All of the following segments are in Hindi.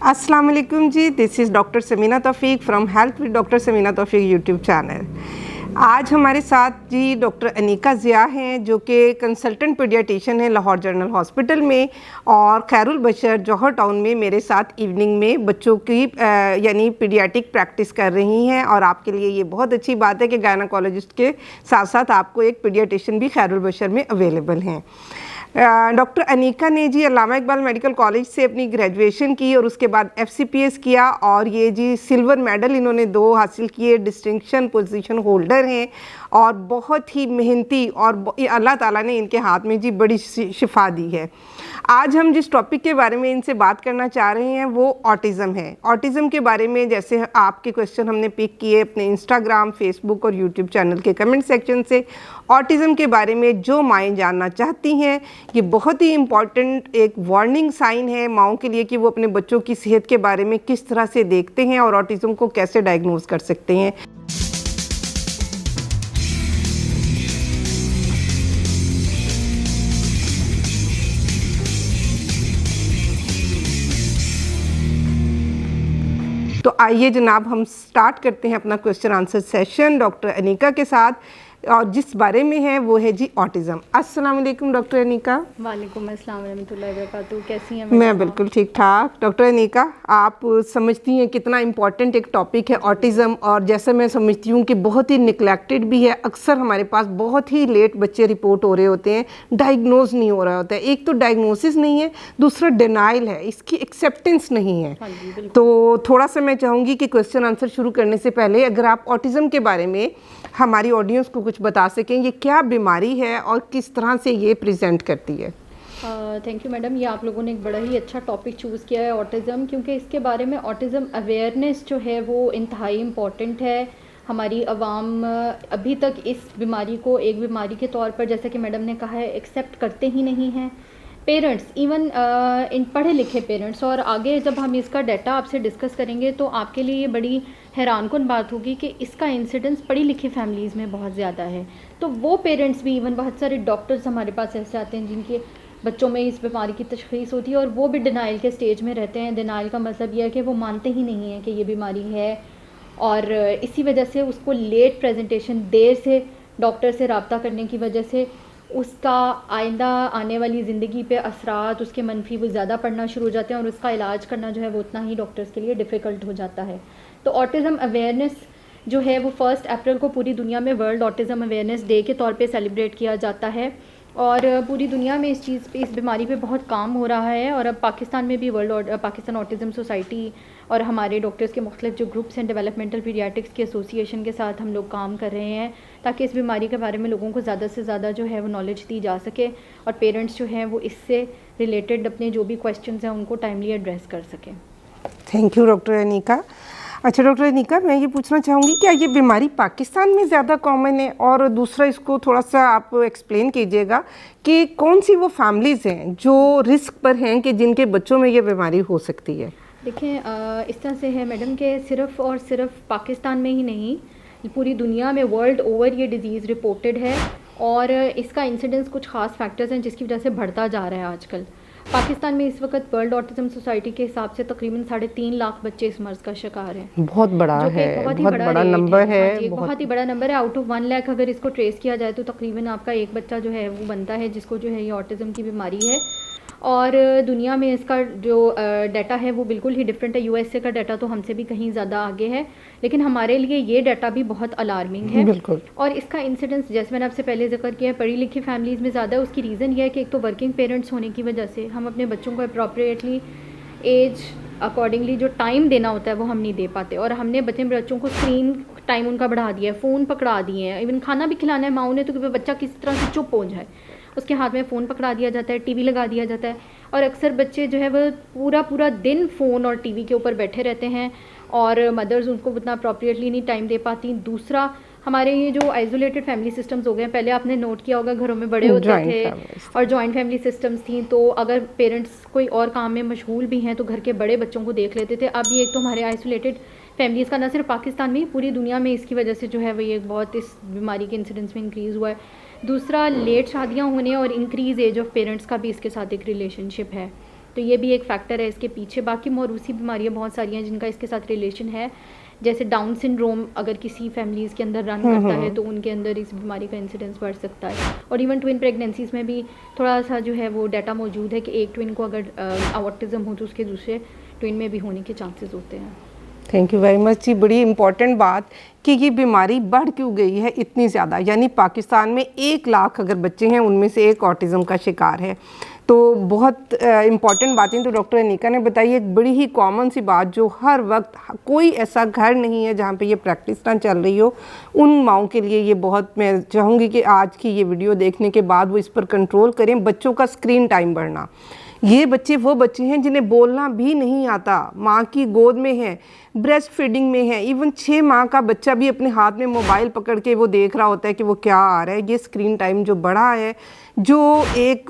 अस्सलाम वालेकुम जी, this is doctor Samina Taufiq from health with doctor Samina Taufiq YouTube channel. आज हमारे साथ जी डॉक्टर अनीका ज़िया हैं जो कि कंसल्टेंट पीडियाट्रिशियन है लाहौर जनरल हॉस्पिटल में, और खैरुल बशर जौहर टाउन में मेरे साथ इवनिंग में बच्चों की यानी पीडियाट्रिक प्रैक्टिस कर रही हैं। और आपके लिए ये बहुत अच्छी बात है कि गायनाकोलॉजिस्ट के साथ साथ आपको एक पीडियाट्रिशियन भी खैरुल बशर में अवेलेबल हैं। डॉक्टर अनीका ने जी अल्लामा इकबाल मेडिकल कॉलेज से अपनी ग्रेजुएशन की और उसके बाद FCPS किया, और ये जी सिल्वर मेडल इन्होंने 2 हासिल किए, डिस्टिंक्शन पोजीशन होल्डर हैं और बहुत ही मेहनती, और अल्लाह ताला ने इनके हाथ में जी बड़ी शिफा दी है। आज हम जिस टॉपिक के बारे में इनसे बात करना चाह रहे हैं वो ऑटिज़म है। ऑटिज़म के बारे में जैसे आपके क्वेश्चन हमने पिक किए अपने इंस्टाग्राम, फेसबुक और यूट्यूब चैनल के कमेंट सेक्शन से, ऑटिज़म के बारे में जो माएँ जानना चाहती हैं, ये बहुत ही इम्पॉर्टेंट एक वार्निंग साइन है माओं के लिए कि वो अपने बच्चों की सेहत के बारे में किस तरह से देखते हैं और ऑटिज़म को कैसे डायग्नोज कर सकते हैं। तो आइए जनाब हम स्टार्ट करते हैं अपना question answer session doctor Anika के साथ, और जिस बारे में है वो है जी ऑटिज़म। अस्सलाम वालेकुम डॉक्टर अनीका। वालेकुम अस्सलाम रहमतुल्लाहि व बरकातहू। कैसी हैं? मैं बिल्कुल ठीक ठाक। डॉक्टर अनीका, आप समझती हैं कितना इम्पॉर्टेंट एक टॉपिक है ऑटिज़म, और जैसे मैं समझती हूँ कि बहुत ही निगलेक्टेड भी है। अक्सर हमारे पास बहुत ही लेट बच्चे रिपोर्ट हो रहे होते हैं, डायग्नोज नहीं हो रहा होता है। एक तो डायग्नोसिस नहीं है, दूसरा डिनाइल है, इसकी एक्सेप्टेंस नहीं है। हाँ जी, तो थोड़ा सा मैं चाहूँगी कि क्वेश्चन आंसर शुरू करने से पहले अगर आप ऑटिज़म के बारे में हमारी ऑडियंस को कुछ बता सकें, ये क्या बीमारी है और किस तरह से ये प्रेजेंट करती है। थैंक यू मैडम, ये आप लोगों ने एक बड़ा ही अच्छा टॉपिक चूज़ किया है ऑटिज़म, क्योंकि इसके बारे में ऑटिज़म अवेयरनेस जो है वो इंतहाई इम्पॉर्टेंट है। हमारी आवाम अभी तक इस बीमारी को एक बीमारी के तौर पर, जैसा कि मैडम ने कहा है, एक्सेप्ट करते ही नहीं हैं। पेरेंट्स, इवन इन पढ़े लिखे पेरेंट्स, और आगे जब हम इसका डाटा आपसे डिस्कस करेंगे तो आपके लिए ये बड़ी हैरानकुन बात होगी कि इसका इंसिडेंस पढ़ी लिखी फैमिलीज़ में बहुत ज़्यादा है। तो वो पेरेंट्स भी, इवन बहुत सारे डॉक्टर्स हमारे पास ऐसे आते हैं जिनके बच्चों में इस बीमारी की तशख़ीस होती है और वो भी डिनाइल के स्टेज में रहते हैं। डिनाइल का मतलब यह है कि वो मानते ही नहीं हैं कि ये बीमारी है, और इसी वजह से उसको लेट प्रेजेंटेशन, देर से डॉक्टर से रब्ता करने की वजह से उसका आइंदा आने वाली ज़िंदगी पे असरात उसके मनफी वो ज़्यादा पड़ना शुरू हो जाते हैं, और उसका इलाज करना जो है वो उतना ही डॉक्टर्स के लिए डिफ़िकल्ट हो जाता है। तो ऑटिज़म अवेयरनेस जो है वो 1 अप्रैल को पूरी दुनिया में वर्ल्ड ऑटिज़म अवेयरनेस डे के तौर पे सेलिब्रेट किया जाता है, और पूरी दुनिया में इस चीज़ पे, इस बीमारी पे बहुत काम हो रहा है। और अब पाकिस्तान में भी पाकिस्तान ऑटिज़म सोसाइटी और हमारे डॉक्टर्स के मुख्तलिफ जो ग्रुप्स हैं, डेवलपमेंटल पीडियाट्रिक्स के एसोसिएशन के साथ हम लोग काम कर रहे हैं ताकि इस बीमारी के बारे में लोगों को ज़्यादा से ज़्यादा जो है वो नॉलेज दी जा सके, और पेरेंट्स जो हैं वो इससे रिलेटेड अपने जो भी क्वेश्चंस हैं उनको टाइमली एड्रेस कर सकें। Thank you doctor Anika. अच्छा डॉक्टर अनीका, मैं ये पूछना चाहूँगी क्या ये बीमारी पाकिस्तान में ज़्यादा कॉमन है, और दूसरा इसको थोड़ा सा आप एक्सप्लेन कीजिएगा कि कौन सी वो फैमिलीज़ हैं जो रिस्क पर हैं कि जिनके बच्चों में ये बीमारी हो सकती है। देखें, इस तरह से है मैडम कि सिर्फ़ और सिर्फ पाकिस्तान में ही नहीं, पूरी दुनिया में वर्ल्ड ओवर ये डिज़ीज़ रिपोर्टेड है, और इसका इंसिडेंस कुछ ख़ास फैक्टर्स हैं जिसकी वजह से बढ़ता जा रहा है आजकल। पाकिस्तान में इस वक्त वर्ल्ड ऑटिज़म सोसाइटी के हिसाब से तकरीबन 3.5 लाख बच्चे इस मर्ज़ का शिकार हैं। बहुत बड़ा है, बहुत बड़ा नंबर है, बहुत ही बड़ा नंबर है। आउट ऑफ 1 लाख अगर इसको ट्रेस किया जाए तो तकरीबन आपका एक बच्चा जो है वो बनता है जिसको जो है ये ऑटिज़म की बीमारी है। और दुनिया में इसका जो डाटा है वो बिल्कुल ही डिफरेंट है। USA का डाटा तो हमसे भी कहीं ज़्यादा आगे है, लेकिन हमारे लिए ये डाटा भी बहुत अलार्मिंग है। बिल्कुल। और इसका इंसिडेंस, जैसे मैंने आपसे पहले जिक्र किया, पढ़ी लिखी फैमिलीज़ में ज़्यादा है। उसकी रीज़न ये है कि एक तो वर्किंग पेरेंट्स होने की वजह से हम अपने बच्चों को अप्रॉप्रिएटली एज अकॉर्डिंगली जो टाइम देना होता है वो हम नहीं दे पाते, और हमने बच्चों को स्क्रीन टाइम उनका बढ़ा दिया है, फ़ोन पकड़ा दिए हैं। इवन खाना भी खिलाना है माँ ने तो कि बच्चा किस तरह से चुप हो जाए, उसके हाथ में फ़ोन पकड़ा दिया जाता है, टीवी लगा दिया जाता है, और अक्सर बच्चे जो है वो पूरा दिन फ़ोन और टीवी के ऊपर बैठे रहते हैं, और मदर्स उनको उतना अप्रॉप्रिएटली नहीं टाइम दे पाती। दूसरा, हमारे ये जो आइसोलेटेड फैमिली सिस्टम्स हो गए हैं, पहले आपने नोट किया होगा घरों में बड़े होते थे और जॉइंट फैमिली सिस्टम्स थी, तो अगर पेरेंट्स कोई और काम में मशगूल भी हैं तो घर के बड़े बच्चों को देख लेते थे। अब ये एक तो हमारे आइसोलेटेड फैमिलीज़ का न सिर्फ पाकिस्तान में, पूरी दुनिया में इसकी वजह से जो है वो ये बहुत इस बीमारी के इंसिडेंस में इंक्रीज़ हुआ है। दूसरा, लेट शादियाँ होने और इंक्रीज़ एज ऑफ पेरेंट्स का भी इसके साथ एक रिलेशनशिप है। तो ये भी एक फैक्टर है इसके पीछे। बाकी मौरूसी बीमारियाँ बहुत सारी हैं जिनका इसके साथ रिलेशन है, जैसे डाउन सिंड्रोम अगर किसी फैमिलीज़ के अंदर रन करता है तो उनके अंदर इस बीमारी का इंसिडेंस बढ़ सकता है। और इवन ट्विन प्रेगनेंसीज़ में भी थोड़ा सा जो है वो डाटा मौजूद है कि एक ट्विन को अगर ऑटिज़म हो तो उसके दूसरे ट्विन में भी होने के चांसेस होते हैं। थैंक यू वेरी मच जी। बड़ी इम्पॉर्टेंट बात कि ये बीमारी बढ़ क्यों गई है इतनी ज़्यादा, यानी पाकिस्तान में 1 लाख अगर बच्चे हैं उनमें से एक ऑटिज़म का शिकार है। तो बहुत इम्पॉर्टेंट बातें तो डॉक्टर अनीका ने बताई। एक बड़ी ही कॉमन सी बात जो हर वक्त, कोई ऐसा घर नहीं है जहाँ पे ये प्रैक्टिस ना चल रही हो, उन माओं के लिए ये बहुत, मैं चाहूँगी कि आज की ये वीडियो देखने के बाद वो इस पर कंट्रोल करें। बच्चों का स्क्रीन टाइम बढ़ना, ये बच्चे वो बच्चे हैं जिन्हें बोलना भी नहीं आता, माँ की गोद में है, ब्रेस्ट फीडिंग में है, इवन 6 माह का बच्चा भी अपने हाथ में मोबाइल पकड़ के वो देख रहा होता है कि वो क्या आ रहा है। ये स्क्रीन टाइम जो बढ़ा है, जो एक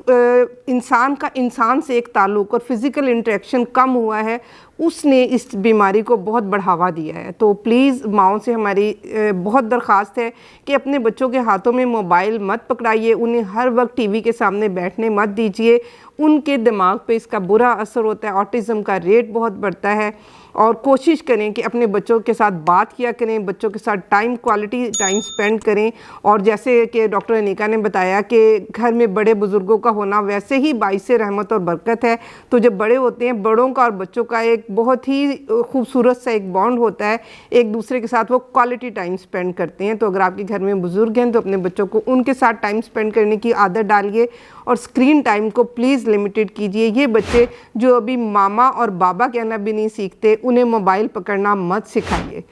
इंसान का इंसान से एक ताल्लुक़ और फिज़िकल इंटरेक्शन कम हुआ है, उसने इस बीमारी को बहुत बढ़ावा दिया है। तो प्लीज़ माओं से हमारी बहुत दरख्वास्त है कि अपने बच्चों के हाथों में मोबाइल मत पकड़ाइए, उन्हें हर वक्त टीवी के सामने बैठने मत दीजिए, उनके दिमाग पे इसका बुरा असर होता है, ऑटिज़म का रेट बहुत बढ़ता है। और कोशिश करें कि अपने बच्चों के साथ बात किया करें, बच्चों के साथ क्वालिटी टाइम स्पेंड करें। और जैसे कि डॉक्टर अनीका ने बताया कि घर में बड़े बुज़ुर्गों का होना वैसे ही बाइसे रहमत और बरकत है। तो जब बड़े होते हैं, बड़ों का और बच्चों का एक बहुत ही खूबसूरत सा एक बॉन्ड होता है, एक दूसरे के साथ वो क्वालिटी टाइम स्पेंड करते हैं। तो अगर आपके घर में बुज़ुर्ग हैं तो अपने बच्चों को उनके साथ टाइम स्पेंड करने की आदत डालिए और स्क्रीन टाइम को प्लीज़ लिमिटेड कीजिए। ये बच्चे जो अभी मामा और बाबा कहना भी नहीं सीखते, उन्हें मोबाइल पकड़ना मत सिखाइए।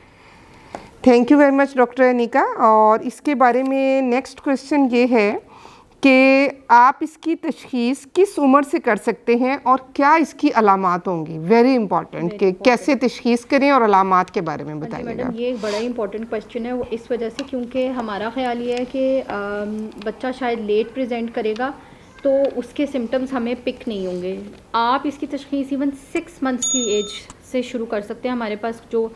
Thank you very much doctor Anika. और इसके बारे में नेक्स्ट क्वेश्चन ये है कि आप इसकी तशख़ीस किस उम्र से कर सकते हैं और क्या इसकी अलामात होंगी? वेरी इंपॉर्टेंट कि कैसे तशख़ीस करें और अलामात के बारे में बताइएगा। मैडम ये एक बड़ा इंपॉर्टेंट क्वेश्चन है, वो इस वजह से क्योंकि हमारा ख्याल ये है कि बच्चा शायद लेट प्रेजेंट करेगा तो उसके सिम्टम्स हमें पिक नहीं होंगे। आप इसकी तशख़ीस इवन 6 मंथ्स की एज से शुरू कर सकते हैं। हमारे पास जो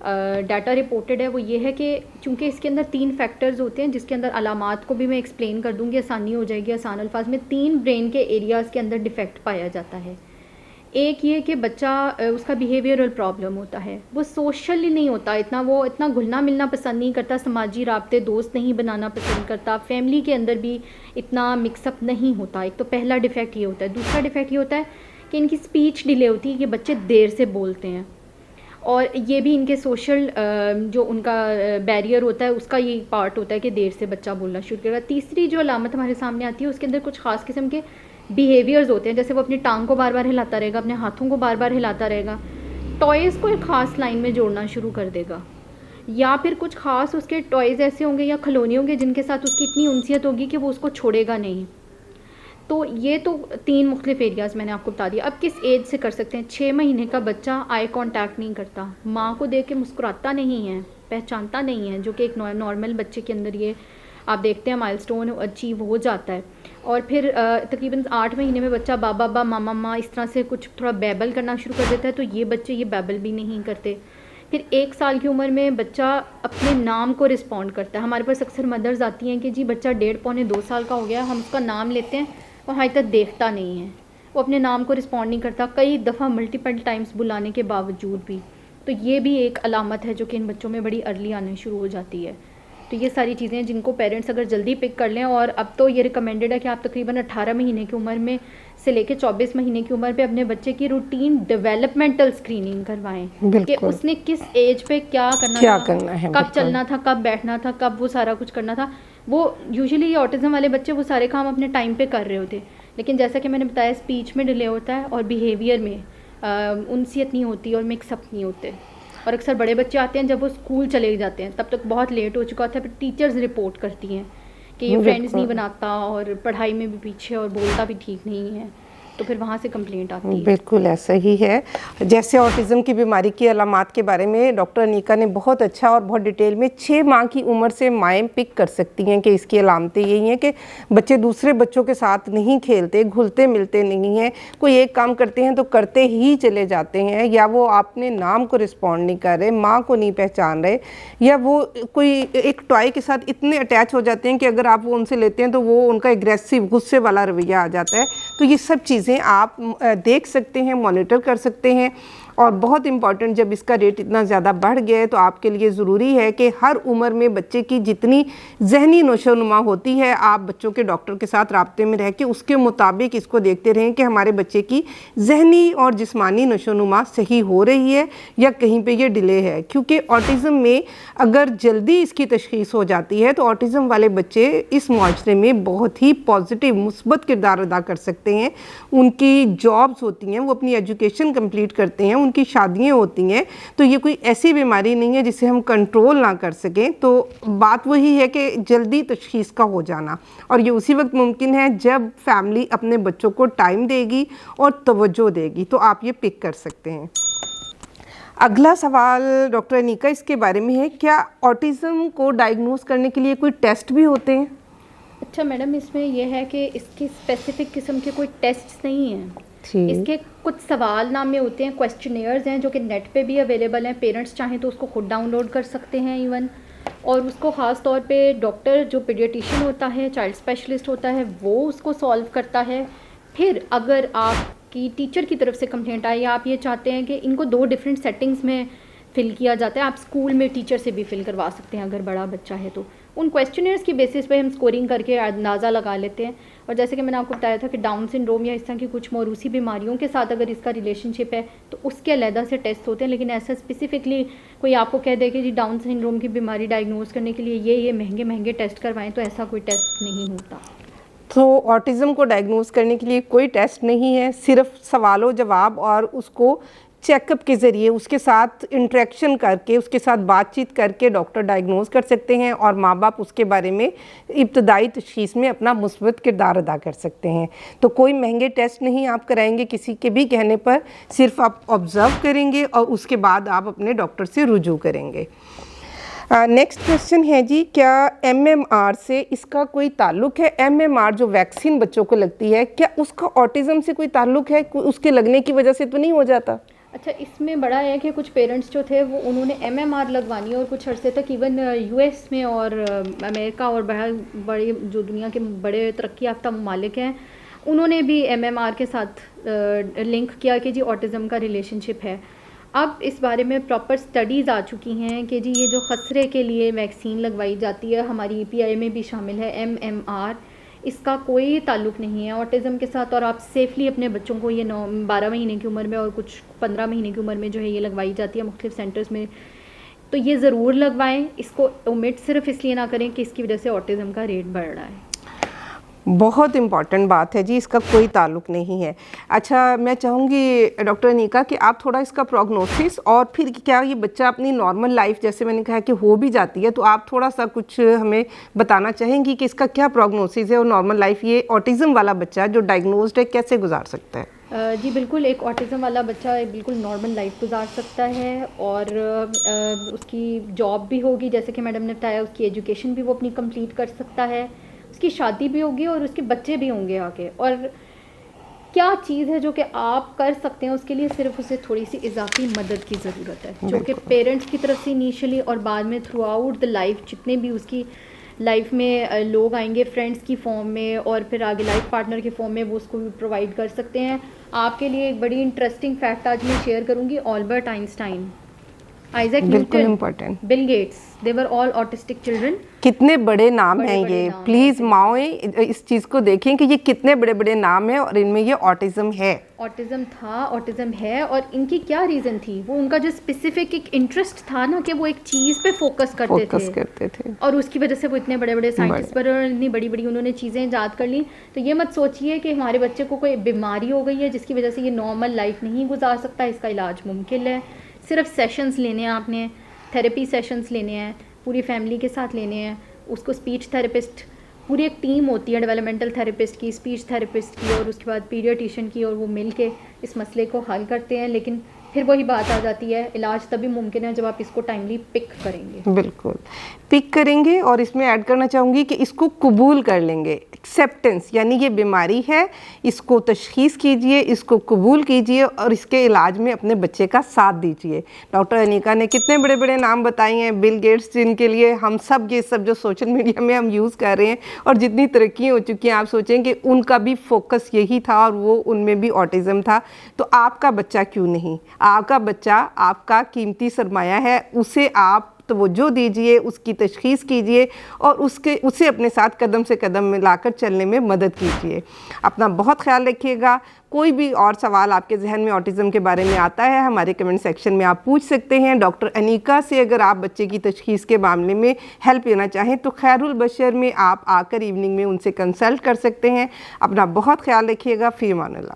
डाटा रिपोर्टेड है वो ये है कि चूँकि इसके अंदर 3 फैक्टर्स होते हैं, जिसके अंदर अलामात को भी मैं एक्सप्लेन कर दूँगी, आसानी हो जाएगी आसान अल्फाज में। 3 ब्रेन के एरियाज़ के अंदर डिफेक्ट पाया जाता है। एक ये कि बच्चा, उसका बिहेवियरल प्रॉब्लम होता है, वो सोशली नहीं होता इतना, वो इतना घुलना मिलना पसंद नहीं करता, समाजी राब्ते दोस्त नहीं बनाना पसंद करता, फैमिली के अंदर भी इतना मिक्सअप नहीं होता। एक तो पहला डिफेक्ट ये होता है। दूसरा डिफेक्ट ये होता है कि इनकी स्पीच डिले होती है, कि बच्चे देर से बोलते हैं, और ये भी इनके सोशल जो उनका बैरियर होता है उसका ये पार्ट होता है कि देर से बच्चा बोलना शुरू करेगा। तीसरी जो अलामत हमारे सामने आती है उसके अंदर कुछ ख़ास किस्म के बिहेवियर्स होते हैं, जैसे वो अपनी टांग को बार बार हिलाता रहेगा, अपने हाथों को बार बार हिलाता रहेगा, टॉयज़ को एक ख़ास लाइन में जोड़ना शुरू कर देगा, या फिर कुछ ख़ास उसके टॉयज़ ऐसे होंगे या खिलौने होंगे जिनके साथ उसकी इतनी उनसियत होगी कि वो उसको छोड़ेगा नहीं। तो ये तो 3 मुख्तलिफ एरियाज़ मैंने आपको बता दिया। अब किस एज से कर सकते हैं? 6 महीने का बच्चा आई कांटेक्ट नहीं करता, माँ को देख के मुस्कुराता नहीं है, पहचानता नहीं है, जो कि एक नॉर्मल बच्चे के अंदर ये आप देखते हैं माइलस्टोन अचीव हो जाता है। और फिर तकरीबन 8 महीने में बच्चा बाबा बा मामा माँ इस तरह से कुछ थोड़ा बैबल करना शुरू कर देता है, तो ये बच्चे ये बैबल भी नहीं करते। फिर 1 साल की उम्र में बच्चा अपने नाम को रिस्पॉन्ड करता है। हमारे पास अक्सर मदर्स आती हैं कि जी बच्चा 1.5-2 साल का हो गया, हम उसका नाम लेते हैं, वो हाई तक देखता नहीं है, वो अपने नाम को रिस्पॉन्ड नहीं करता, कई दफ़ा मल्टीपल टाइम्स बुलाने के बावजूद भी। तो ये भी एक अलामत है जो कि इन बच्चों में बड़ी अर्ली आने शुरू हो जाती है। तो ये सारी चीज़ें जिनको पेरेंट्स अगर जल्दी पिक कर लें, और अब तो ये रिकमेंडेड है कि आप तकरीबन 18 महीने की उम्र में से लेके 24 महीने की उम्र पे अपने बच्चे की रूटीन डेवलपमेंटल स्क्रीनिंग करवाएं कि उसने किस एज पे क्या करना है, कब चलना था, कब बैठना था, कब वो सारा कुछ करना था। वो यूजुअली ये ऑटिज़म वाले बच्चे वो सारे काम अपने टाइम पे कर रहे होते, लेकिन जैसा कि मैंने बताया स्पीच में डिले होता है और बिहेवियर में उनसियत नहीं होती और मिक्सअप नहीं होते। और अक्सर बड़े बच्चे आते हैं जब वो स्कूल चले जाते हैं, तब तक बहुत लेट हो चुका होता है, फिर टीचर्स रिपोर्ट करती हैं कि ये फ्रेंड्स नहीं बनाता और पढ़ाई में भी पीछे और बोलता भी ठीक नहीं है, तो फिर वहाँ से कंप्लेंट आती है। बिल्कुल ऐसा ही है। जैसे ऑटिज़म की बीमारी की अलामात के बारे में डॉक्टर अनीका ने बहुत अच्छा और बहुत डिटेल में 6 माह की उम्र से माएँ पिक कर सकती हैं कि इसकी अलामतें यही हैं कि बच्चे दूसरे बच्चों के साथ नहीं खेलते, घुलते मिलते नहीं हैं, कोई एक काम करते हैं तो करते ही चले जाते हैं, या वो अपने नाम को रिस्पॉन्ड नहीं कर रहे, माँ को नहीं पहचान रहे, या वो कोई एक टॉय के साथ इतने अटैच हो जाते हैं कि अगर आप वो उनसे लेते हैं तो वो उनका एग्रेसिव गुस्से वाला रवैया आ जाता है। तो ये सब चीज़ें चीज़ें आप देख सकते हैं, मॉनिटर कर सकते हैं। और बहुत इम्पॉर्टेंट, जब इसका रेट इतना ज़्यादा बढ़ गया है तो आपके लिए ज़रूरी है कि हर उम्र में बच्चे की जितनी जहनी नशोनुमा होती है, आप बच्चों के डॉक्टर के साथ राब्ते में रह के उसके मुताबिक इसको देखते रहें कि हमारे बच्चे की जहनी और जिस्मानी नशोनुमा सही हो रही है या कहीं पे ये डिले है। क्योंकि ऑटिज़म में अगर जल्दी इसकी तशख़ीस हो जाती है तो ऑटिज़म वाले बच्चे इस माशरे में बहुत ही पॉजिटिव मुस्बत किरदार अदा कर सकते हैं। उनकी जॉब्स होती हैं, वो अपनी एजुकेशन कंप्लीट करते हैं, उनकी शादियाँ होती हैं। तो ये कोई ऐसी बीमारी नहीं है जिसे हम कंट्रोल ना कर सकें। तो बात वही है कि जल्दी तशख़ीस का हो जाना, और ये उसी वक्त मुमकिन है जब फैमिली अपने बच्चों को टाइम देगी और तवज्जो देगी। तो आप ये पिक कर सकते हैं। अगला सवाल डॉक्टर अनीका इसके बारे में है, क्या ऑटिज़म को डायग्नोस करने के लिए कोई टेस्ट भी होते हैं? अच्छा मैडम, इसमें यह है कि इसकी स्पेसिफिक किस्म के कोई टेस्ट नहीं हैं। इसके कुछ सवाल नामे होते हैं, क्वेश्चनेयर्स हैं जो कि नेट पे भी अवेलेबल हैं। पेरेंट्स चाहें तो उसको खुद डाउनलोड कर सकते हैं इवन, और उसको ख़ास तौर पे डॉक्टर जो पीडियाट्रिशियन होता है, चाइल्ड स्पेशलिस्ट होता है, वो उसको सॉल्व करता है। फिर अगर आपकी टीचर की तरफ से कंप्लेंट आई या आप ये चाहते हैं कि इनको 2 डिफरेंट सेटिंग्स में फ़िल किया जाता है, आप स्कूल में टीचर से भी फ़िल करवा सकते हैं अगर बड़ा बच्चा है तो। उन क्वेश्चनर्स की बेसिस पे हम स्कोरिंग करके अंदाज़ा लगा लेते हैं। और जैसे कि मैंने आपको बताया था कि डाउन सिंड्रोम या इस तरह की कुछ मौरूसी बीमारियों के साथ अगर इसका रिलेशनशिप है तो उसके अलहदा से टेस्ट होते हैं। लेकिन ऐसा स्पेसिफिकली कोई आपको कह दे कि जी डाउन सिंड्रोम की बीमारी डायग्नोज करने के लिए ये महंगे टेस्ट करवाएं, तो ऐसा कोई टेस्ट नहीं होता। तो ऑटिज़म को डायग्नोज करने के लिए कोई टेस्ट नहीं है, सिर्फ सवालों जवाब और उसको चेकअप के ज़रिए उसके साथ इंटरेक्शन करके, उसके साथ बातचीत करके डॉक्टर डायग्नोज कर सकते हैं और माँ बाप उसके बारे में इब्तदाई तशख़ीस में अपना मुस्बत किरदार अदा कर सकते हैं। तो कोई महंगे टेस्ट नहीं आप कराएंगे किसी के भी कहने पर, सिर्फ आप ऑब्ज़र्व करेंगे और उसके बाद आप अपने डॉक्टर से रुजू करेंगे। नेक्स्ट क्वेश्चन है जी, क्या MMR से इसका कोई ताल्लुक़ है? MMR जो वैक्सीन बच्चों को लगती है, क्या उसका ऑटिज़म से कोई ताल्लुक़ है? उसके लगने की वजह से तो नहीं हो जाता? अच्छा, इसमें बड़ा है कि कुछ पेरेंट्स जो थे वो उन्होंने MMR लगवानी है और कुछ अरसे तक इवन US में और अमेरिका और बड़े जो दुनिया के बड़े तरक्की याफ्ता ममालिक हैं उन्होंने भी MMR के साथ लिंक किया कि जी ऑटिज़म का रिलेशनशिप है। अब इस बारे में प्रॉपर स्टडीज़ आ चुकी हैं कि जी ये जो खसरे के लिए वैक्सीन लगवाई जाती है हमारी EPI में भी शामिल है MMR, इसका कोई ताल्लुक़ नहीं है ऑटिज़म के साथ। और आप सेफली अपने बच्चों को ये 12 महीने की उम्र में और कुछ 15 महीने की उम्र में जो है ये लगवाई जाती है मुख्तलिफ सेंटर्स में, तो ये ज़रूर लगवाएं। इसको ओमिट सिर्फ इसलिए ना करें कि इसकी वजह से ऑटिज़म का रेट बढ़ रहा है। बहुत इम्पॉर्टेंट बात है जी, इसका कोई ताल्लुक़ नहीं है। अच्छा, मैं चाहूँगी डॉक्टर अनीका कि आप थोड़ा इसका प्रोग्नोसिस और फिर क्या ये बच्चा अपनी नॉर्मल लाइफ जैसे मैंने कहा कि हो भी जाती है, तो आप थोड़ा सा कुछ हमें बताना चाहेंगी कि इसका क्या प्रोग्नोसिस है और नॉर्मल लाइफ ये ऑटिज़म वाला बच्चा जो डायग्नोज्ड है कैसे गुजार सकता है? जी बिल्कुल, एक ऑटिज़म वाला बच्चा बिल्कुल नॉर्मल लाइफ गुजार सकता है और उसकी जॉब भी होगी, जैसे कि मैडम ने बताया, उसकी एजुकेशन भी वो अपनी कंप्लीट कर सकता है, उसकी शादी भी होगी और उसके बच्चे भी होंगे आगे। और क्या चीज़ है जो कि आप कर सकते हैं उसके लिए सिर्फ उसे थोड़ी सी इजाफी मदद की ज़रूरत है, जो कि पेरेंट्स की तरफ से इनिशियली और बाद में थ्रू आउट द लाइफ जितने भी उसकी लाइफ में लोग आएंगे फ्रेंड्स की फॉर्म में और फिर आगे लाइफ पार्टनर की फॉर्म में, वो उसको भी प्रोवाइड कर सकते हैं। आपके लिए एक बड़ी इंटरेस्टिंग फैक्ट आज मैं शेयर करूंगी। Albert Einstein, Isaac Newton, Bill Gates, they were all autistic children. कितने बड़े नाम हैं ये, प्लीज़ माओए इस चीज़ को देखें कि ये कितने बड़े बड़े नाम हैं और इनमें ये ऑटिज़म है, ऑटिज़म था, ऑटिज़म है। और इनकी क्या रीज़न थी? वो उनका जो स्पेसिफिक एक इंटरेस्ट था ना कि वो एक चीज़ पे फोकस करते थे और उसकी वजह से वो इतने बड़े बड़े साइंटिस्ट पर और इतनी बड़ी बड़ी उन्होंने चीज़ें ईजाद कर ली। तो ये मत सोचिए कि हमारे बच्चे को कोई बीमारी हो गई है जिसकी वजह से ये नॉर्मल लाइफ नहीं गुजार सकता। इसका इलाज मुमकिन है, सिर्फ सेशंस लेने हैं आपने, थेरेपी सेशंस लेने हैं, पूरी फैमिली के साथ लेने हैं। उसको स्पीच थेरेपिस्ट, पूरी एक टीम होती है डेवलपमेंटल थेरेपिस्ट की, स्पीच थेरेपिस्ट की और उसके बाद पीडियाट्रिशियन की, और वो मिल के इस मसले को हल करते हैं। लेकिन फिर वही बात आ जाती है, इलाज तभी मुमकिन है जब आप इसको टाइमली पिक करेंगे। बिल्कुल पिक करेंगे और इसमें ऐड करना चाहूँगी कि इसको कबूल कर लेंगे। एक्सेप्टेंस, यानी ये बीमारी है, इसको तशखीस कीजिए, इसको कबूल कीजिए और इसके इलाज में अपने बच्चे का साथ दीजिए। डॉक्टर अनीका ने कितने बड़े बड़े नाम बताए हैं, बिल गेट्स, जिनके लिए हम सब ये सब जो सोशल मीडिया में हम यूज़ कर रहे हैं और जितनी तरक्की हो चुकी है, आप सोचें कि उनका भी फोकस यही था और वो उनमें भी ऑटिज़म था। तो आपका बच्चा क्यों नहीं? आपका बच्चा आपका कीमती सरमाया है, उसे आप तवज्जो दीजिए, उसकी तशखीस कीजिए और उसे अपने साथ कदम से कदम मिलाकर चलने में मदद कीजिए। अपना बहुत ख्याल रखिएगा। कोई भी और सवाल आपके जहन में ऑटिज़म के बारे में आता है, हमारे कमेंट सेक्शन में आप पूछ सकते हैं। डॉक्टर अनीका से अगर आप बच्चे की तशखीस के मामले में हेल्प लेना चाहें तो खैरुल बशर में आप आकर इवनिंग में उनसे कंसल्ट कर सकते हैं। अपना बहुत ख्याल रखिएगा। फ़ी अमान अल्लाह।